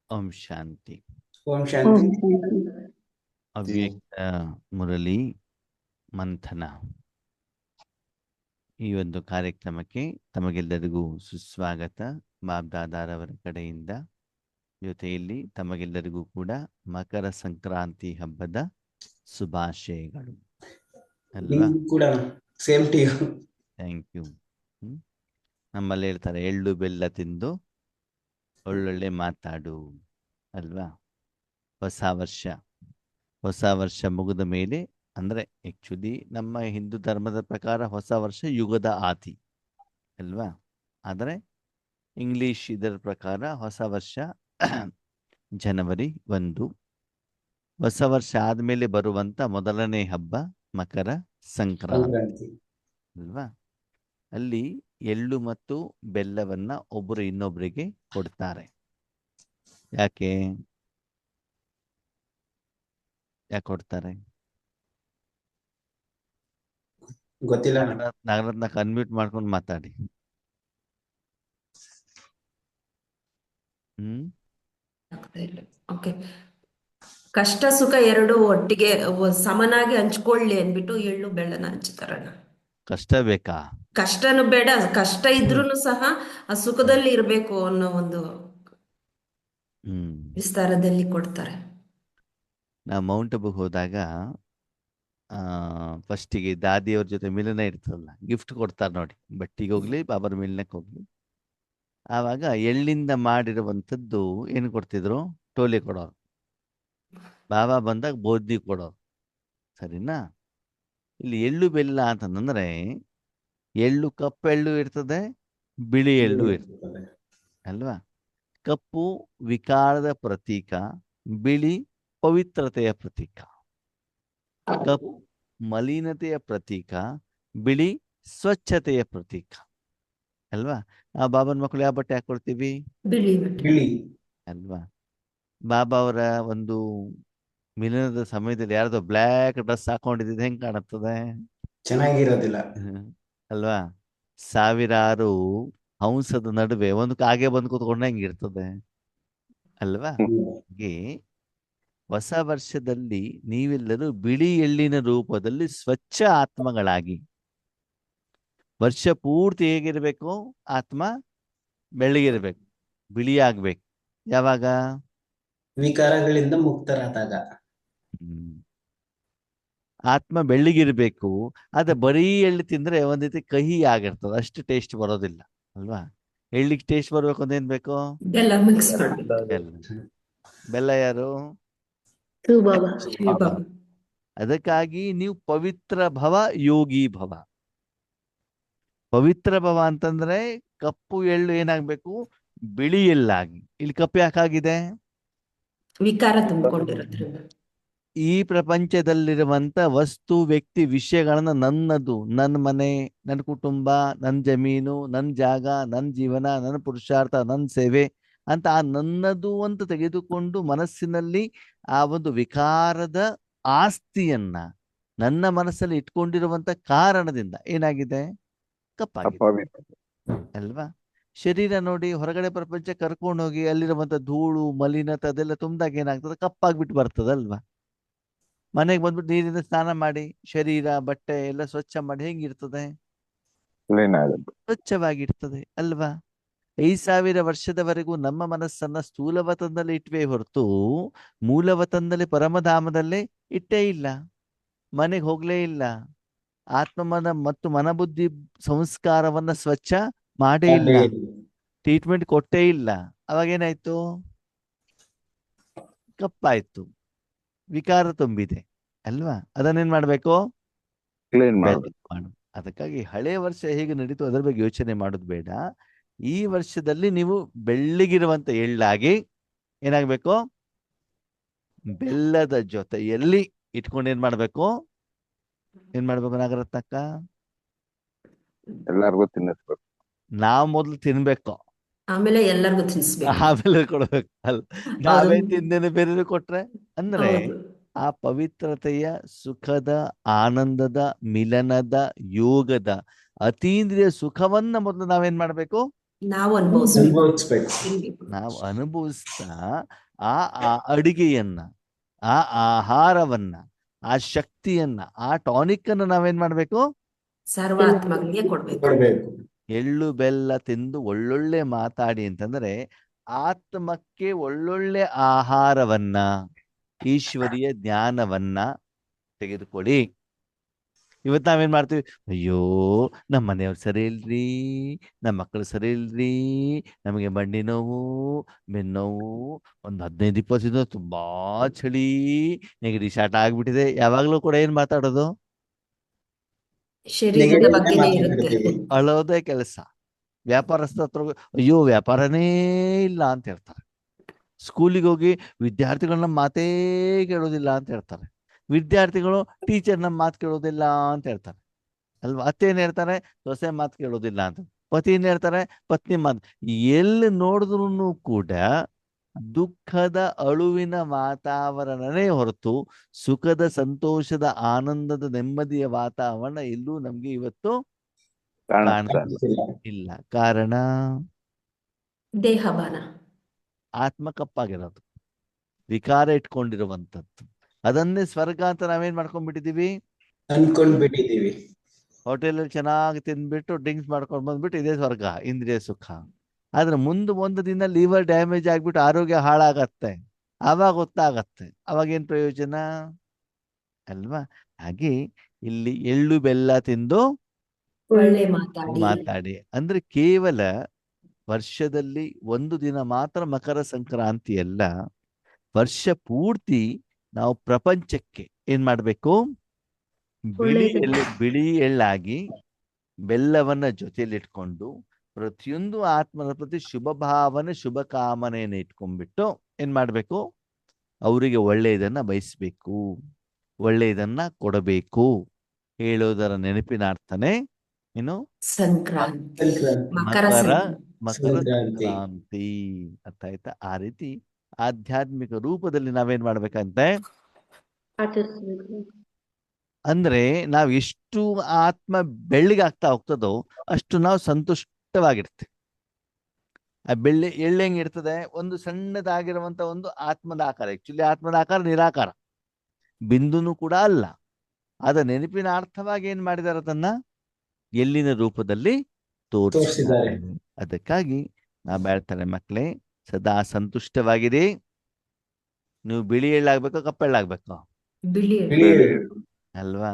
ಓಂ ಶಾಂತಿ. ಓಂ ಶಾಂತಿ. ಅವ್ಯಕ್ತ ಮುರಳಿ ಮಂಥನ ಈ ಒಂದು ಕಾರ್ಯಕ್ರಮಕ್ಕೆ ತಮಗೆಲ್ಲರಿಗೂ ಸುಸ್ವಾಗತ. ಬಾಬ್ದಾದಾರವರ ಕಡೆಯಿಂದ ಜೊತೆಯಲ್ಲಿ ತಮಗೆಲ್ಲರಿಗೂ ಕೂಡ ಮಕರ ಸಂಕ್ರಾಂತಿ ಹಬ್ಬದ ಶುಭಾಶಯಗಳು ಅಲ್ವಾ? ನಿಮ್ಗೂ ಕೂಡ same to you. Thank you. ನಮ್ಮಲ್ಲಿ ಹೇಳ್ತಾರೆ ಎಳ್ಳು ಬೆಲ್ಲ ತಿಂದು ಒಳ್ಳೊಳ್ಳೆ ಮಾತಾಡು ಅಲ್ವಾ? ಹೊಸ ವರ್ಷ ಮುಗಿದ ಮೇಲೆ, ಅಂದರೆ ಆ್ಯಕ್ಚುಲಿ ನಮ್ಮ ಹಿಂದೂ ಧರ್ಮದ ಪ್ರಕಾರ ಹೊಸ ವರ್ಷ ಯುಗದ ಆದಿ ಅಲ್ವಾ? ಆದರೆ ಇಂಗ್ಲಿಷ್ ಇದರ ಪ್ರಕಾರ ಹೊಸ ವರ್ಷ ಜನವರಿ 1. ಹೊಸ ವರ್ಷ ಆದಮೇಲೆ ಬರುವಂಥ ಮೊದಲನೇ ಹಬ್ಬ ಮಕರ ಸಂಕ್ರಾಂತಿ ಅಲ್ವಾ? ಅಲ್ಲಿ ಎಳ್ಳು ಮತ್ತು ಬೆಲ್ಲವನ್ನ ಒಬ್ಬರು ಇನ್ನೊಬ್ಬರಿಗೆ ಕೊಡ್ತಾರೆ. ಯಾಕೆ ಕೊಡ್ತಾರೆ? ಗೊತ್ತಿಲ್ಲ. ನಾಗರತ್ನ ಅನ್ಮ್ಯೂಟ್ ಮಾಡ್ಕೊಂಡು ಮಾತಾಡಿ. ಓಕೆ. ಕಷ್ಟ ಸುಖ ಎರಡು ಒಟ್ಟಿಗೆ ಸಮನಾಗಿ ಹಂಚ್ಕೊಳ್ಳಿ ಅಂದ್ಬಿಟ್ಟು ಎಳ್ಳು ಬೆಳ್ಳನ ಹಂಚ್ತಾರಣ್ಣ. ಕಷ್ಟ ಬೇಕಾ? ಕಷ್ಟನು ಬೇಡ, ಕಷ್ಟ ಇದ್ರೂ ಸಹ ಆ ಸುಖದಲ್ಲಿ ಇರ್ಬೇಕು ಅನ್ನೋ ಒಂದು ವಿಸ್ತಾರದಲ್ಲಿ ಕೊಡ್ತಾರೆ. ನಾವು ಮೌಂಟ್ ಅಬುಗೆ ಹೋದಾಗ ಫಸ್ಟಿಗೆ ದಾದಿಯವ್ರ ಜೊತೆ ಮಿಲನ ಇರ್ತದಲ್ಲ, ಗಿಫ್ಟ್ ಕೊಡ್ತಾರೆ ನೋಡಿ, ಬಟ್ಟಿಗೆ ಹೋಗ್ಲಿ ಬಾಬರ್ ಮಿಲನಕ್ಕೆ ಹೋಗ್ಲಿ. ಆವಾಗ ಎಳ್ಳಿಂದ ಮಾಡಿರುವಂಥದ್ದು ಏನು ಕೊಡ್ತಿದ್ರು? ಟೋಲೆ ಕೊಡೋರು. ಬಾಬಾ ಬಂದಾಗ ಬೋಧಿ ಕೊಡೋರು. ಸರಿನಾ? ಇಲ್ಲಿ ಎಳ್ಳು ಬೆಲ್ಲ ಅಂತಂದ್ರೆ ಎಳ್ಳು ಕಪ್ಪೆಳ್ಳು ಇರ್ತದೆ, ಬಿಳಿ ಎಳ್ಳು ಇರ್ತದೆ ಅಲ್ವಾ? ಕಪ್ಪು ವಿಕಾರದ ಪ್ರತೀಕ, ಬಿಳಿ ಪವಿತ್ರತೆಯ ಪ್ರತೀಕ. ಕಪ್ಪು ಮಲಿನತೆಯ ಪ್ರತೀಕ, ಬಿಳಿ ಸ್ವಚ್ಛತೆಯ ಪ್ರತೀಕ ಅಲ್ವಾ? ಆ ಬಾಬನ ಮಕ್ಕಳು ಯಾವ ಬಟ್ಟೆ ಹಾಕೊಳ್ತೀವಿ? ಬಿಳಿ ಅಲ್ವಾ? ಬಾಬಾ ಅವರ ಒಂದು ಮಿಲನದ ಸಮಯದಲ್ಲಿ ಯಾರ್ದೋ ಬ್ಲ್ಯಾಕ್ ಡ್ರೆಸ್ ಹಾಕೊಂಡಿದ್ದು ಹೆಂಗ್ ಕಾಣುತ್ತದೆ? ಚೆನ್ನಾಗಿರೋದಿಲ್ಲ ಅಲ್ವಾ? ಸಾವಿರಾರು ಹಂಸದ ನಡುವೆ ಒಂದು ಕಾಗೆ ಬಂದು ಕೂತ್ಕೊಂಡ ಹೆಂಗಿರ್ತದೆ ಅಲ್ವಾ? ಹಾಗೆ ಹೊಸ ವರ್ಷದಲ್ಲಿ ನೀವೆಲ್ಲರೂ ಬಿಳಿ ಎಳ್ಳಿನ ರೂಪದಲ್ಲಿ ಸ್ವಚ್ಛ ಆತ್ಮಗಳಾಗಿ, ವರ್ಷ ಪೂರ್ತಿ ಹೇಗಿರ್ಬೇಕು? ಆತ್ಮ ಬೆಳ್ಳಗಿರ್ಬೇಕು, ಬಿಳಿಯಾಗ್ಬೇಕು. ಯಾವಾಗ? ವಿಕಾರಗಳಿಂದ ಮುಕ್ತರಾದಾಗ. ಆತ್ಮ ಬೆಳ್ಳಗಿರ್ಬೇಕು. ಅದ ಬರೀ ಎಳ್ಳು ತಿಂದ್ರೆ ಒಂದ್ ರೀತಿ ಕಹಿ ಆಗಿರ್ತದೆ, ಅಷ್ಟು ಟೇಸ್ಟ್ ಬರೋದಿಲ್ಲ ಅಲ್ವಾ? ಎಳ್ಳಿಗೆ ಟೇಸ್ಟ್ ಬರ್ಬೇಕು ಅಂತ ಏನ್ ಬೇಕು? ಬೆಲ್ಲ ಯಾರು? ಅದಕ್ಕಾಗಿ ನೀವು ಪವಿತ್ರ ಭವ, ಯೋಗಿ ಭವ. ಪವಿತ್ರ ಭವ ಅಂತಂದ್ರೆ ಕಪ್ಪು ಎಳ್ಳು ಏನಾಗ್ಬೇಕು? ಬಿಳಿ ಎಳ್ಳಾಗಿ. ಇಲ್ಲಿ ಕಪ್ಪು ಯಾಕಾಗಿದೆ? ವಿಕಾರ ತುಂಬಿಕೊಂಡಿರೋದ್ರಿಂದ. ಈ ಪ್ರಪಂಚದಲ್ಲಿರುವಂತ ವಸ್ತು, ವ್ಯಕ್ತಿ, ವಿಷಯಗಳನ್ನ ನನ್ನದು, ನನ್ನ ಮನೆ, ನನ್ನ ಕುಟುಂಬ, ನನ್ನ ಜಮೀನು, ನನ್ನ ಜಾಗ, ನನ್ನ ಜೀವನ, ನನ್ನ ಪುರುಷಾರ್ಥ, ನನ್ನ ಸೇವೆ ಅಂತ ಆ ನನ್ನದು ಅಂತ ತೆಗೆದುಕೊಂಡು ಮನಸ್ಸಿನಲ್ಲಿ ಆ ಒಂದು ವಿಕಾರದ ಆಸ್ತಿಯನ್ನ ನನ್ನ ಮನಸ್ಸಲ್ಲಿ ಇಟ್ಕೊಂಡಿರುವಂತ ಕಾರಣದಿಂದ ಏನಾಗಿದೆ? ಕಪ್ಪಾಗಿದೆ ಅಲ್ವಾ? ಶರೀರ ನೋಡಿ, ಹೊರಗಡೆ ಪ್ರಪಂಚ ಕರ್ಕೊಂಡು ಹೋಗಿ ಅಲ್ಲಿರುವಂತ ಧೂಳು, ಮಲಿನತೆ ಅದೆಲ್ಲ ತುಂಬಿದಾಗ ಏನಾಗ್ತದೆ? ಕಪ್ಪಾಗ್ಬಿಟ್ಟು ಬರ್ತದಲ್ವಾ? ಮನೆಗೆ ಬಂದ್ಬಿಟ್ಟು ನೀರಿನ ಸ್ನಾನ ಮಾಡಿ ಶರೀರ, ಬಟ್ಟೆ ಎಲ್ಲ ಸ್ವಚ್ಛ ಮಾಡಿ ಹೆಂಗಿರ್ತದೆ? ಸ್ವಚ್ಛವಾಗಿರ್ತದೆ ಅಲ್ವಾ? 5,000 ವರ್ಷದವರೆಗೂ ನಮ್ಮ ಮನಸ್ಸನ್ನ ಸ್ಥೂಲವತನದಲ್ಲಿ ಇಟ್ವೇ ಹೊರತು ಮೂಲವತನದಲ್ಲಿ ಪರಮಧಾಮದಲ್ಲೇ ಇಟ್ಟೇ ಇಲ್ಲ. ಮನೆಗೆ ಹೋಗ್ಲೇ ಇಲ್ಲ. ಆತ್ಮಮನ ಮತ್ತು ಮನಬುದ್ಧಿ ಸಂಸ್ಕಾರವನ್ನ ಸ್ವಚ್ಛ ಮಾಡೇ ಇಲ್ಲ, ಟ್ರೀಟ್ಮೆಂಟ್ ಕೊಟ್ಟೇ ಇಲ್ಲ. ಅವಾಗೇನಾಯ್ತು? ಕಪ್ಪಾಯ್ತು, ವಿಕಾರ ತುಂಬಿದೆ ಅಲ್ವಾ? ಅದನ್ನೇನ್ ಮಾಡ್ಬೇಕು? ಮಾಡು. ಅದಕ್ಕಾಗಿ ಹಳೆ ವರ್ಷ ಹೇಗೆ ನಡೀತು ಅದರ ಬಗ್ಗೆ ಯೋಚನೆ ಮಾಡೋದು ಬೇಡ. ಈ ವರ್ಷದಲ್ಲಿ ನೀವು ಬೆಳ್ಳಗಿರುವಂತ ಎಳ್ಳಾಗಿ ಏನಾಗ್ಬೇಕು? ಬೆಲ್ಲದ ಜೊತೆಯಲ್ಲಿ ಇಟ್ಕೊಂಡು ಏನ್ ಮಾಡ್ಬೇಕು? ನಾಗರತ್ನಕ್ಕ? ಎಲ್ಲಾರ್ಗು ತಿನ್ನಿಸ್ಬೇಕು. ನಾವ್ ಮೊದ್ಲು ತಿನ್ಬೇಕು, ಆಮೇಲೆ ಎಲ್ಲರಿಗೂ ತಿನ್ಸ್ಬೇಕು, ಆಮೇಲೆ ಕೊಡ್ಬೇಕು ಅಲ್ಲ. ನಾವೇ ತಿಂದೇನೆ ಬೇರೆ ಕೊಟ್ರೆ ಅಂದ್ರೆ ಆ ಪವಿತ್ರತೆಯ, ಸುಖದ, ಆನಂದದ, ಮಿಲನದ, ಯೋಗದ, ಅತೀಂದ್ರಿಯ ಸುಖವನ್ನ ಮೊದಲು ನಾವೇನ್ ಮಾಡ್ಬೇಕು? ನಾವು ಅನುಭವಿಸ್ಬೇಕು. ಅನುಭವಿಸ್ಬೇಕು. ತಿನ್ಬೇಕು. ನಾವು ಅನುಭವಿಸ್ತಾ ಆ ಅಡಿಗೆಯನ್ನ, ಆ ಆಹಾರವನ್ನ, ಆ ಶಕ್ತಿಯನ್ನ, ಆ ಟಾನಿಕ್ ಅನ್ನ ನಾವೇನ್ ಮಾಡ್ಬೇಕು? ಸರ್ವಾತ್ಮಗಳಿಗೆ ಕೊಡ್ಬೇಕು. ಕೊಡ್ಬೇಕು. ಎಳ್ಳು ಬೆಲ್ಲ ತಿಂದು ಒಳ್ಳೊಳ್ಳೆ ಮಾತಾಡಿ ಅಂತಂದ್ರೆ ಆತ್ಮಕ್ಕೆ ಒಳ್ಳೊಳ್ಳೆ ಆಹಾರವನ್ನ, ಈಶ್ವರಿಯ ಜ್ಞಾನವನ್ನ ತೆಗೆದುಕೊಳ್ಳಿ. ಇವತ್ತು ನಾವೇನ್ ಮಾಡ್ತೀವಿ? ಅಯ್ಯೋ, ನಮ್ಮ ಮನೆಯವ್ರು ಸರಿ ಇಲ್ರಿ, ನಮ್ಮ ಮಕ್ಕಳು ಸರಿ ಇಲ್ರಿ, ನಮಗೆ ಮಂಡಿ ನೋವು, ಬೆನ್ನೋವು, ಒಂದು 15-20 ದಿನ ತುಂಬಾ ಚಳಿ, ನೆಗಡಿ ಶಾಟ್ ಆಗ್ಬಿಟ್ಟಿದೆ. ಯಾವಾಗ್ಲೂ ಕೂಡ ಏನ್ ಮಾತಾಡೋದು? ಶರೀರದ ನೆಗೆಟಿವ್ ಬಗ್ಗೆನೇ ಇರುತ್ತೆ. ಮಾತಾಡ್ತೀವಿ. ಅಳೋದೇ ಕೆಲಸ. ವ್ಯಾಪಾರಸ್ಥ ಹತ್ರ ಹೋಗಿ, ಅಯ್ಯೋ ವ್ಯಾಪಾರನೇ ಇಲ್ಲ ಅಂತ ಹೇಳ್ತಾರೆ. ಸ್ಕೂಲಿಗೆ ಹೋಗಿ ವಿದ್ಯಾರ್ಥಿಗಳು ನಮ್ಮ ಮಾತೇ ಕೇಳೋದಿಲ್ಲ ಅಂತ ಹೇಳ್ತಾರೆ. ವಿದ್ಯಾರ್ಥಿಗಳು ಟೀಚರ್ ನಮ್ಮ ಮಾತು ಕೇಳೋದಿಲ್ಲ ಅಂತ ಹೇಳ್ತಾರೆ ಅಲ್ವಾ? ಅತ್ತೆ ಏನ್ ಹೇಳ್ತಾರೆ? ಸೊಸೆ ಮಾತು ಕೇಳೋದಿಲ್ಲ ಅಂತ. ಪತಿ ಏನ್ ಹೇಳ್ತಾರೆ? ಪತ್ನಿ ಮಾತು. ಎಲ್ಲಿ ನೋಡಿದ್ರು ಕೂಡ ದುಃಖದ ಅಳುವಿನ ವಾತಾವರಣನೇ ಹೊರತು ಸುಖದ, ಸಂತೋಷದ, ಆನಂದದ, ನೆಮ್ಮದಿಯ ವಾತಾವರಣ ಎಲ್ಲೂ ನಮ್ಗೆ ಇವತ್ತು ಕಾಣಿಸ್ತಿಲ್ಲ. ಇಲ್ಲ. ಕಾರಣ ದೇಹಬಾನ. ಆತ್ಮ ಕಪ್ಪಾಗಿರೋದು, ವಿಕಾರ ಇಟ್ಕೊಂಡಿರುವಂಥದ್ದು. ಅದನ್ನೇ ಸ್ವರ್ಗ ಅಂತ ನಾವೇನ್ ಮಾಡ್ಕೊಂಡ್ಬಿಟ್ಟಿದೀವಿ? ಅನ್ಕೊಂಡ್ಬಿಟ್ಟಿದೀವಿ. ಹೋಟೆಲಲ್ಲಿ ಚೆನ್ನಾಗಿ ತಿಂದ್ಬಿಟ್ಟು ಡ್ರಿಂಕ್ಸ್ ಮಾಡ್ಕೊಂಡು ಬಂದ್ಬಿಟ್ಟು ಇದೇ ಸ್ವರ್ಗ, ಇಂದ್ರಿಯ ಸುಖ. ಆದ್ರೆ ಮುಂದೆ ಒಂದು ದಿನ ಲಿವರ್ ಡ್ಯಾಮೇಜ್ ಆಗ್ಬಿಟ್ಟು ಆರೋಗ್ಯ ಹಾಳಾಗತ್ತೆ. ಆವಾಗ ಗೊತ್ತಾಗತ್ತೆ, ಅವಾಗ ಏನ್ ಪ್ರಯೋಜನ ಅಲ್ವಾ? ಹಾಗೆ ಇಲ್ಲಿ ಎಳ್ಳು ಬೆಲ್ಲ ತಿಂದು ಒಳ್ಳೆ ಮಾತಾಡಿ. ಮಾತಾಡಿ ಅಂದ್ರೆ ಕೇವಲ ವರ್ಷದಲ್ಲಿ ಒಂದು ದಿನ ಮಾತ್ರ ಮಕರ ಸಂಕ್ರಾಂತಿ ಅಲ್ಲ, ವರ್ಷ ಪೂರ್ತಿ ನಾವು ಪ್ರಪಂಚಕ್ಕೆ ಏನ್ ಮಾಡ್ಬೇಕು? ಬಿಳಿ ಎಳ್ಳಾಗಿ ಬೆಲ್ಲವನ್ನ ಜೊತೆಲಿಟ್ಕೊಂಡು ಪ್ರತಿಯೊಂದು ಆತ್ಮನ ಪ್ರತಿ ಶುಭ ಭಾವನೆ, ಶುಭ ಕಾಮನೆಯನ್ನು ಇಟ್ಕೊಂಡ್ಬಿಟ್ಟು ಏನ್ ಮಾಡ್ಬೇಕು? ಅವರಿಗೆ ಒಳ್ಳೆಯದನ್ನ ಬಯಸ್ಬೇಕು, ಒಳ್ಳೆಯದನ್ನ ಕೊಡಬೇಕು ಹೇಳೋದರ ನೆನಪಿನಾರ್ಥನೆ ಏನು? ಸಂಕ್ರಾಂತಿ. ಮಕರ ಮಕರ ಸಂಕ್ರಾಂತಿ. ಸಂಕ್ರಾಂತಿ. ಅರ್ಥ ಆಯ್ತಾ? ಆ ರೀತಿ ಆಧ್ಯಾತ್ಮಿಕ ರೂಪದಲ್ಲಿ ನಾವೇನ್ ಮಾಡ್ಬೇಕಂತೆ? ಅಂದ್ರೆ ನಾವ್ ಎಷ್ಟು ಆತ್ಮ ಬೆಳ್ಳಿಗಾಗ್ತಾ ಹೋಗ್ತದೋ ಅಷ್ಟು ನಾವು ಸಂತುಷ್ಟವಾಗಿರ್ತೀವಿ. ಆ ಎಳ್ಳು ಹೆಂಗಿರ್ತದೆ? ಒಂದು ಸಣ್ಣದಾಗಿರುವಂತ ಒಂದು ಆತ್ಮದ ಆಕಾರ. ಆಕ್ಚುಲಿ ಆತ್ಮದ ಆಕಾರ ನಿರಾಕಾರ, ಬಿಂದುನು ಕೂಡ ಅಲ್ಲ. ಅದ ನೆನಪಿನ ಅರ್ಥವಾಗಿ ಏನ್ ಮಾಡಿದಾರೆ? ಅದನ್ನ ಎಳ್ಳಿನ ರೂಪದಲ್ಲಿ ತೋರಿಸಿದ್ದಾರೆ. ಅದಕ್ಕಾಗಿ ನಾ ಹೇಳ್ತಾರೆ, ಮಕ್ಕಳೇ ಸದಾ ಸಂತುಷ್ಟವಾಗಿರಿ. ನೀವು ಬಿಳಿ ಎಳ್ಳಾಗ್ಬೇಕೋ ಕಪ್ಪೆಳ್ಳಾಗ್ಬೇಕೋ ಬಿಳಿ ಬಿಳಿ ಅಲ್ವಾ?